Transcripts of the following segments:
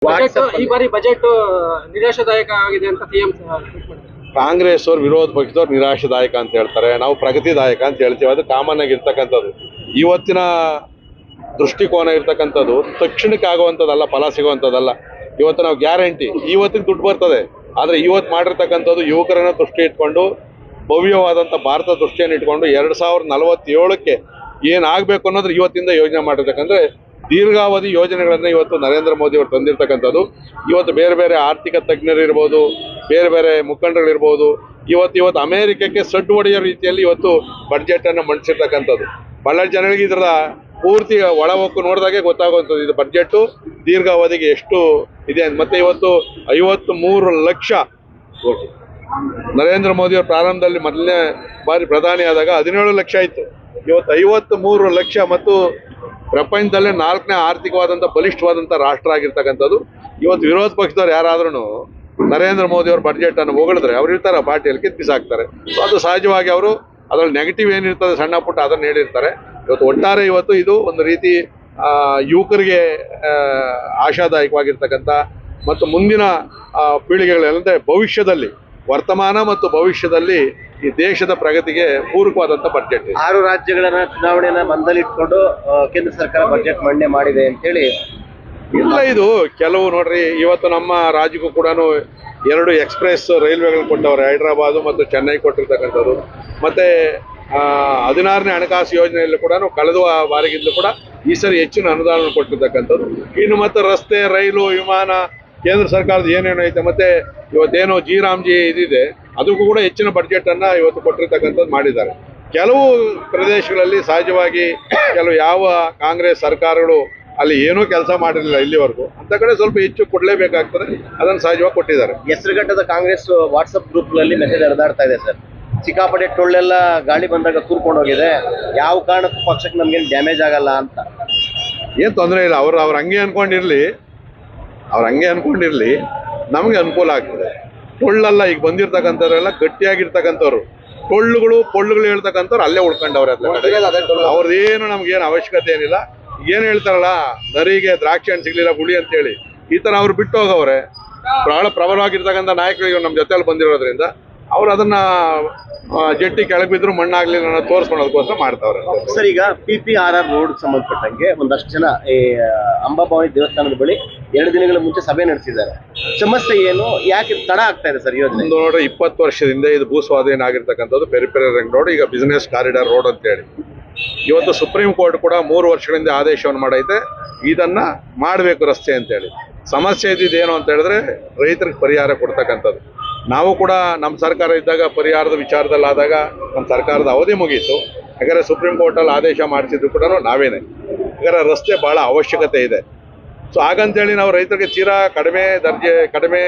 ಈ ಬಾರಿ ಬಜೆಟ್ ನಿರಾಶಾದಾಯಕ ಆಗಿದೆ ಅಂತ ಸಿಎಂ ಕಾಂಗ್ರೆಸ್ ಅವರು ವಿರೋಧ ಪಕ್ಷದವ್ರು ನಿರಾಶಾದಾಯಕ ಅಂತ ಹೇಳ್ತಾರೆ, ನಾವು ಪ್ರಗತಿದಾಯಕ ಅಂತ ಹೇಳ್ತೀವಿ. ಅದು ಕಾಮನ್ ಆಗಿರ್ತಕ್ಕಂಥದ್ದು. ಇವತ್ತಿನ ದೃಷ್ಟಿಕೋನ ಇರ್ತಕ್ಕಂಥದ್ದು ತಕ್ಷಣಕ್ಕೆ ಆಗುವಂಥದ್ದಲ್ಲ, ಫಲ ಸಿಗುವಂಥದ್ದಲ್ಲ. ಇವತ್ತು ನಾವು ಗ್ಯಾರಂಟಿ ಇವತ್ತಿನ ದುಡ್ಡು ಬರ್ತದೆ, ಆದರೆ ಇವತ್ತು ಮಾಡಿರ್ತಕ್ಕಂಥದ್ದು ಯುವಕರನ್ನ ದೃಷ್ಟಿ ಇಟ್ಕೊಂಡು ಭವ್ಯವಾದಂಥ ಭಾರತ ದೃಷ್ಟಿಯನ್ನು ಇಟ್ಕೊಂಡು 2047ಕ್ಕೆ ಏನಾಗಬೇಕು ಅನ್ನೋದ್ರ ಇವತ್ತಿಂದ ಯೋಜನೆ ಮಾಡಿರ್ತಕ್ಕಂದ್ರೆ ದೀರ್ಘಾವಧಿ ಯೋಜನೆಗಳನ್ನು ಇವತ್ತು ನರೇಂದ್ರ ಮೋದಿ ಅವರು ತಂದಿರ್ತಕ್ಕಂಥದ್ದು. ಇವತ್ತು ಬೇರೆ ಬೇರೆ ಆರ್ಥಿಕ ತಜ್ಞರಿರ್ಬೋದು, ಬೇರೆ ಬೇರೆ ಮುಖಂಡರುಗಳಿರ್ಬೋದು, ಇವತ್ತು ಅಮೇರಿಕಕ್ಕೆ ಸಡ್ಡು ಹೊಡೆಯೋ ರೀತಿಯಲ್ಲಿ ಇವತ್ತು ಬಡ್ಜೆಟನ್ನು ಮಂಡಿಸಿರ್ತಕ್ಕಂಥದ್ದು. ಬಹಳಷ್ಟು ಜನಗಳಿಗೆ ಇದರ ಪೂರ್ತಿ ಒಳ ಹೊಕ್ಕು ನೋಡಿದಾಗೆ ಗೊತ್ತಾಗುವಂಥದ್ದು ಇದು ಬಡ್ಜೆಟ್ಟು ದೀರ್ಘಾವಧಿಗೆ ಎಷ್ಟು ಇದೆ ಅಂತ. ಮತ್ತು ಇವತ್ತು 53 ಲಕ್ಷ ನರೇಂದ್ರ ಮೋದಿ ಅವರು ಪ್ರಾರಂಭದಲ್ಲಿ ಮೊದಲನೇ ಬಾರಿ ಪ್ರಧಾನಿ ಆದಾಗ 17 ಲಕ್ಷ ಇತ್ತು. ಇವತ್ತು 53 ಲಕ್ಷ ಮತ್ತು ಪ್ರಪಂಚದಲ್ಲೇ 4ನೇ ಆರ್ಥಿಕವಾದಂಥ ಬಲಿಷ್ಠವಾದಂಥ ರಾಷ್ಟ್ರ ಆಗಿರ್ತಕ್ಕಂಥದ್ದು. ಇವತ್ತು ವಿರೋಧ ಪಕ್ಷದವ್ರು ಯಾರಾದ್ರೂ ನರೇಂದ್ರ ಮೋದಿ ಅವ್ರ ಬಡ್ಜೆಟನ್ನು ಹೊಗಳಿದ್ರೆ ಅವ್ರು ಇರ್ತಾರೆ ಪಾರ್ಟಿಯಲ್ಲಿ ಕಿತ್ಬಿಸಾಕ್ತಾರೆ. ಸೊ ಅದು ಸಹಜವಾಗಿ ಅವರು ಅದರಲ್ಲಿ ನೆಗೆಟಿವ್ ಏನಿರ್ತದೆ ಸಣ್ಣ ಪುಟ್ಟ ಅದನ್ನು ಹೇಳಿರ್ತಾರೆ. ಇವತ್ತು ಒಟ್ಟಾರೆ ಇವತ್ತು ಇದು ಒಂದು ರೀತಿ ಯುವಕರಿಗೆ ಆಶಾದಾಯಕವಾಗಿರ್ತಕ್ಕಂಥ ಮತ್ತು ಮುಂದಿನ ಪೀಳಿಗೆಗಳಂತೆ ಭವಿಷ್ಯದಲ್ಲಿ ವರ್ತಮಾನ ಮತ್ತು ಭವಿಷ್ಯದಲ್ಲಿ ಈ ದೇಶದ ಪ್ರಗತಿಗೆ ಪೂರಕವಾದಂಥ ಬಡ್ಜೆಟ್. 6 ರಾಜ್ಯಗಳನ್ನ ಚುನಾವಣೆಯನ್ನ ಮಂದಲಿಟ್ಕೊಂಡು ಕೇಂದ್ರ ಸರ್ಕಾರ ಬಡ್ಜೆಟ್ ಮಂಡನೆ ಮಾಡಿದೆ ಅಂತೇಳಿ ಇಲ್ಲ. ಇದು ಕೆಲವು ನೋಡ್ರಿ, ಇವತ್ತು ನಮ್ಮ ರಾಜ್ಯಕ್ಕೂ ಕೂಡ 2 ಎಕ್ಸ್ಪ್ರೆಸ್ ರೈಲ್ವೆಗಳು ಕೊಟ್ಟವ್ರೆ, ಹೈದರಾಬಾದು ಮತ್ತು ಚೆನ್ನೈ ಕೊಟ್ಟಿರ್ತಕ್ಕಂಥದ್ದು. ಮತ್ತು 16ನೇ ಹಣಕಾಸು ಯೋಜನೆಯಲ್ಲಿ ಕೂಡ ಕಳೆದ ಬಾರಿಗಿಂತಲೂ ಕೂಡ ಈ ಸರಿ ಹೆಚ್ಚಿನ ಅನುದಾನ ಕೊಟ್ಟಿರ್ತಕ್ಕಂಥದ್ದು. ಇನ್ನು ಮತ್ತು ರಸ್ತೆ, ರೈಲು, ವಿಮಾನ ಕೇಂದ್ರ ಸರ್ಕಾರದ ಏನೇನು ಐತೆ, ಮತ್ತು ಇವತ್ತೇನೋ ಜಿ ಇದಿದೆ ಅದಕ್ಕೂ ಕೂಡ ಹೆಚ್ಚಿನ ಬಡ್ಜೆಟನ್ನು ಇವತ್ತು ಕೊಟ್ಟಿರ್ತಕ್ಕಂಥದ್ದು ಮಾಡಿದ್ದಾರೆ. ಕೆಲವು ಪ್ರದೇಶಗಳಲ್ಲಿ ಸಹಜವಾಗಿ ಕೆಲವು ಯಾವ ಕಾಂಗ್ರೆಸ್ ಸರ್ಕಾರಗಳು ಅಲ್ಲಿ ಏನೂ ಕೆಲಸ ಮಾಡಿರಲಿಲ್ಲ ಇಲ್ಲಿವರೆಗೂ, ಅಂತ ಕಡೆ ಸ್ವಲ್ಪ ಹೆಚ್ಚು ಕೊಡಲೇಬೇಕಾಗ್ತದೆ, ಅದನ್ನು ಸಹಜವಾಗಿ ಕೊಟ್ಟಿದ್ದಾರೆ. ಹೆಸರುಘಟ್ಟದ ಕಾಂಗ್ರೆಸ್ ವಾಟ್ಸಪ್ ಗ್ರೂಪ್ನಲ್ಲಿ ಮೆಸೇಜ್ ಹರಿದಾಡ್ತಾ ಇದೆ ಸರ್. ಸಿಕ್ಕಾಪಟ್ಟೆ ಟೊಳ್ಳೆಲ್ಲ ಗಾಳಿ ಬಂದಾಗ ಕೂರ್ಕೊಂಡು ಹೋಗಿದೆ, ಯಾವ ಕಾರಣಕ್ಕೂ ಪಕ್ಷಕ್ಕೆ ನಮ್ಗೇನು ಡ್ಯಾಮೇಜ್ ಆಗಲ್ಲ ಅಂತ. ಏನು ತೊಂದರೆ ಇಲ್ಲ, ಅವ್ರು ಹಂಗೆ ಅನ್ಕೊಂಡಿರ್ಲಿ, ನಮಗೆ ಅನುಕೂಲ ಆಗ್ತದೆ. ಟೊಳ್ಳಲ್ಲ ಈಗ ಬಂದಿರ್ತಕ್ಕಂಥವ್ರೆಲ್ಲ ಗಟ್ಟಿಯಾಗಿರ್ತಕ್ಕಂಥವ್ರು, ಪೊಳ್ಳುಗಳು ಹೇಳ್ತಕ್ಕಂಥವ್ರು ಅಲ್ಲೇ ಉಳ್ಕೊಂಡವ್ರೆ. ಅವ್ರದ್ದೇನು ನಮ್ಗೇನು ಅವಶ್ಯಕತೆ ಏನಿಲ್ಲ. ಏನು ಹೇಳ್ತಾರಲ್ಲ, ನರಿಗೆ ದ್ರಾಕ್ಷಿ ಹಣ್ಣು ಸಿಗ್ಲಿಲ್ಲ ಗುಳಿ ಅಂತೇಳಿ, ಈ ಥರ ಅವ್ರು ಬಿಟ್ಟು ಹೋಗವ್ರೆ. ಬಹಳ ಪ್ರಬಲವಾಗಿರ್ತಕ್ಕಂಥ ನಾಯಕರಿಗೆ ನಮ್ಮ ಜೊತೆಯಲ್ಲಿ ಬಂದಿರೋದ್ರಿಂದ ಅವ್ರು ಅದನ್ನ ಜಟ್ಟಿ ಕೆಳಗೆ ಬಿದ್ರು ಮಣ್ಣಾಗ್ಲಿಲ್ಲ ಅನ್ನೋ ತೋರಿಸ್ಕೊಳ್ಳೋದಕ್ಕೋಸ್ಕರ ಮಾಡ್ತಾವ್ರೆ. ಸರ್, ಈಗ PPRR ರೋಡ್ ಸಂಬಂಧಪಟ್ಟಂಗೆ ಒಂದಷ್ಟು ಜನ ಈ ಅಂಬಾಭವಾನಿ ದೇವಸ್ಥಾನದ ಬಳಿ 2 ದಿನಗಳ ಮುಂಚೆ ಸಭೆ ನಡೆಸಿದ್ದಾರೆ. ಸಮಸ್ಯೆ ಏನು, ಯಾಕೆ ತಡ ಆಗ್ತಾ ಇದೆ ಸರ್ ಯೋಜನೆ? ನೋಡ್ರಿ, 20 ವರ್ಷದಿಂದ ಇದು ಭೂಸ್ವಾಧೀನ ಆಗಿರ್ತಕ್ಕಂಥದ್ದು ಪೆರಿಫೆರಲ್ ರಿಂಗ್ ರೋಡ್, ಈಗ ಬಿಸಿನೆಸ್ ಕಾರಿಡಾರ್ ರೋಡ್ ಅಂತೇಳಿ. ಇವತ್ತು ಸುಪ್ರೀಂ ಕೋರ್ಟ್ ಕೂಡ 3 ವರ್ಷಗಳಿಂದ ಆದೇಶವನ್ನು ಮಾಡೈತೆ ಇದನ್ನ ಮಾಡಬೇಕು ರಸ್ತೆ ಅಂತೇಳಿ. ಸಮಸ್ಯೆ ಇದ್ದಿದ್ದೇನು ಅಂತ ಹೇಳಿದ್ರೆ ರೈತರಿಗೆ ಪರಿಹಾರ ಕೊಡ್ತಕ್ಕಂಥದ್ದು. ನಾವು ಕೂಡ ನಮ್ಮ ಸರ್ಕಾರ ಇದ್ದಾಗ ಪರಿಹಾರದ ವಿಚಾರದಲ್ಲಾದಾಗ ನಮ್ಮ ಸರ್ಕಾರದ ಅವಧಿ ಮುಗೀತು. ಯಾಕಂದರೆ ಸುಪ್ರೀಂ ಕೋರ್ಟಲ್ಲಿ ಆದೇಶ ಮಾಡಿಸಿದ್ರು ಕೂಡ ನಾವೇನೆ. ಯಾಕಂದರೆ ರಸ್ತೆ ಭಾಳ ಅವಶ್ಯಕತೆ ಇದೆ. ಸೊ ಹಾಗಂತೇಳಿ ನಾವು ರೈತರಿಗೆ ತೀರಾ ಕಡಿಮೆ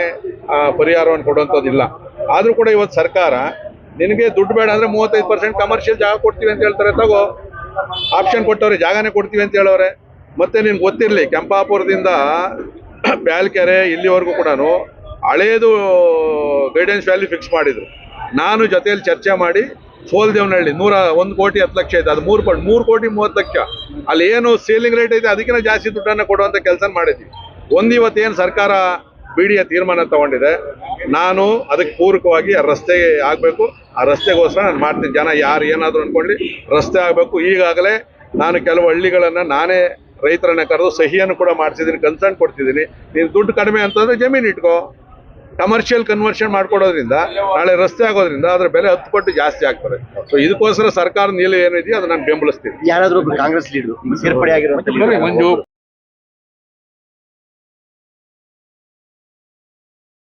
ಪರಿಹಾರವನ್ನು ಕೊಡುವಂಥದ್ದಿಲ್ಲ. ಆದರೂ ಕೂಡ ಇವತ್ತು ಸರ್ಕಾರ ನಿನಗೆ ದುಡ್ಡು ಬೇಡ ಅಂದರೆ 35% ಕಮರ್ಷಿಯಲ್ ಜಾಗ ಕೊಡ್ತೀವಿ ಅಂತ ಹೇಳ್ತಾರೆ. ತಗೋ, ಆಪ್ಷನ್ ಕೊಟ್ಟವ್ರೆ, ಜಾಗನೇ ಕೊಡ್ತೀವಿ ಅಂತ ಹೇಳೋರೆ. ಮತ್ತು ನಿನ್ಗೆ ಗೊತ್ತಿರಲಿ, ಕೆಂಪಾಪುರದಿಂದ ಬ್ಯಾಲ್ಕೆರೆ ಇಲ್ಲಿವರೆಗೂ ಕೂಡ ಹಳೇದು ಗೈಡೆನ್ಸ್ ವ್ಯಾಲ್ಯೂ ಫಿಕ್ಸ್ ಮಾಡಿದ್ರು. ನಾನು ಜೊತೆಯಲ್ಲಿ ಚರ್ಚೆ ಮಾಡಿ ಸೋಲ್ದೇವನಹಳ್ಳಿ 1 ಕೋಟಿ 10 ಲಕ್ಷ ಐತೆ, ಅದು 3 ಕೋಟಿ 30 ಲಕ್ಷ. ಅಲ್ಲಿ ಏನು ಸೇಲಿಂಗ್ ರೇಟ್ ಐತೆ ಅದಕ್ಕಿಂತ ಜಾಸ್ತಿ ದುಡ್ಡನ್ನು ಕೊಡುವಂಥ ಕೆಲಸ ಮಾಡಿದ್ವಿ. ಇವತ್ತೇನು ಸರ್ಕಾರ BDA ತೀರ್ಮಾನ ತಗೊಂಡಿದೆ, ನಾನು ಅದಕ್ಕೆ ಪೂರಕವಾಗಿ ಆ ರಸ್ತೆ ಆಗಬೇಕು. ಆ ರಸ್ತೆಗೋಸ್ಕರ ನಾನು ಮಾಡ್ತೀನಿ. ಜನ ಯಾರು ಏನಾದರೂ ಅಂದ್ಕೊಳ್ಳಿ, ರಸ್ತೆ ಆಗಬೇಕು. ಈಗಾಗಲೇ ನಾನು ಕೆಲವು ಹಳ್ಳಿಗಳನ್ನು ನಾನೇ ರೈತರನ್ನ ಕರೆದು ಸಹಿಯನ್ನು ಕೂಡ ಮಾಡಿಸಿದ್ದೀನಿ, ಕನ್ಸರ್ನ್ ಕೊಡ್ತಿದ್ದೀನಿ. ನೀನು ದುಡ್ಡು ಕಡಿಮೆ ಅಂತಂದರೆ ಜಮೀನು ಇಟ್ಕೋ. ಕಮರ್ಷಿಯಲ್ ಕನ್ವರ್ಷನ್ ಮಾಡ್ಕೊಡೋದ್ರಿಂದ ನಾಳೆ ರಸ್ತೆ ಆಗೋದ್ರಿಂದ ಅದರ ಬೆಲೆ 10 ಪಟ್ಟು ಜಾಸ್ತಿ ಆಗ್ತದೆ. ಸೊ ಇದಕ್ಕೋಸ್ಕರ ಸರ್ಕಾರದ ನಿಲುವು ಏನಿದೆಯೋ ಅದು ನಾನು ಬೆಂಬಲಿಸ್ತೀನಿ. ಯಾರಾದರೂ ಕಾಂಗ್ರೆಸ್ ಲೀಡರ್ ಸೇರ್ಪಡೆ ಆಗಿರೋ ಮಂಜು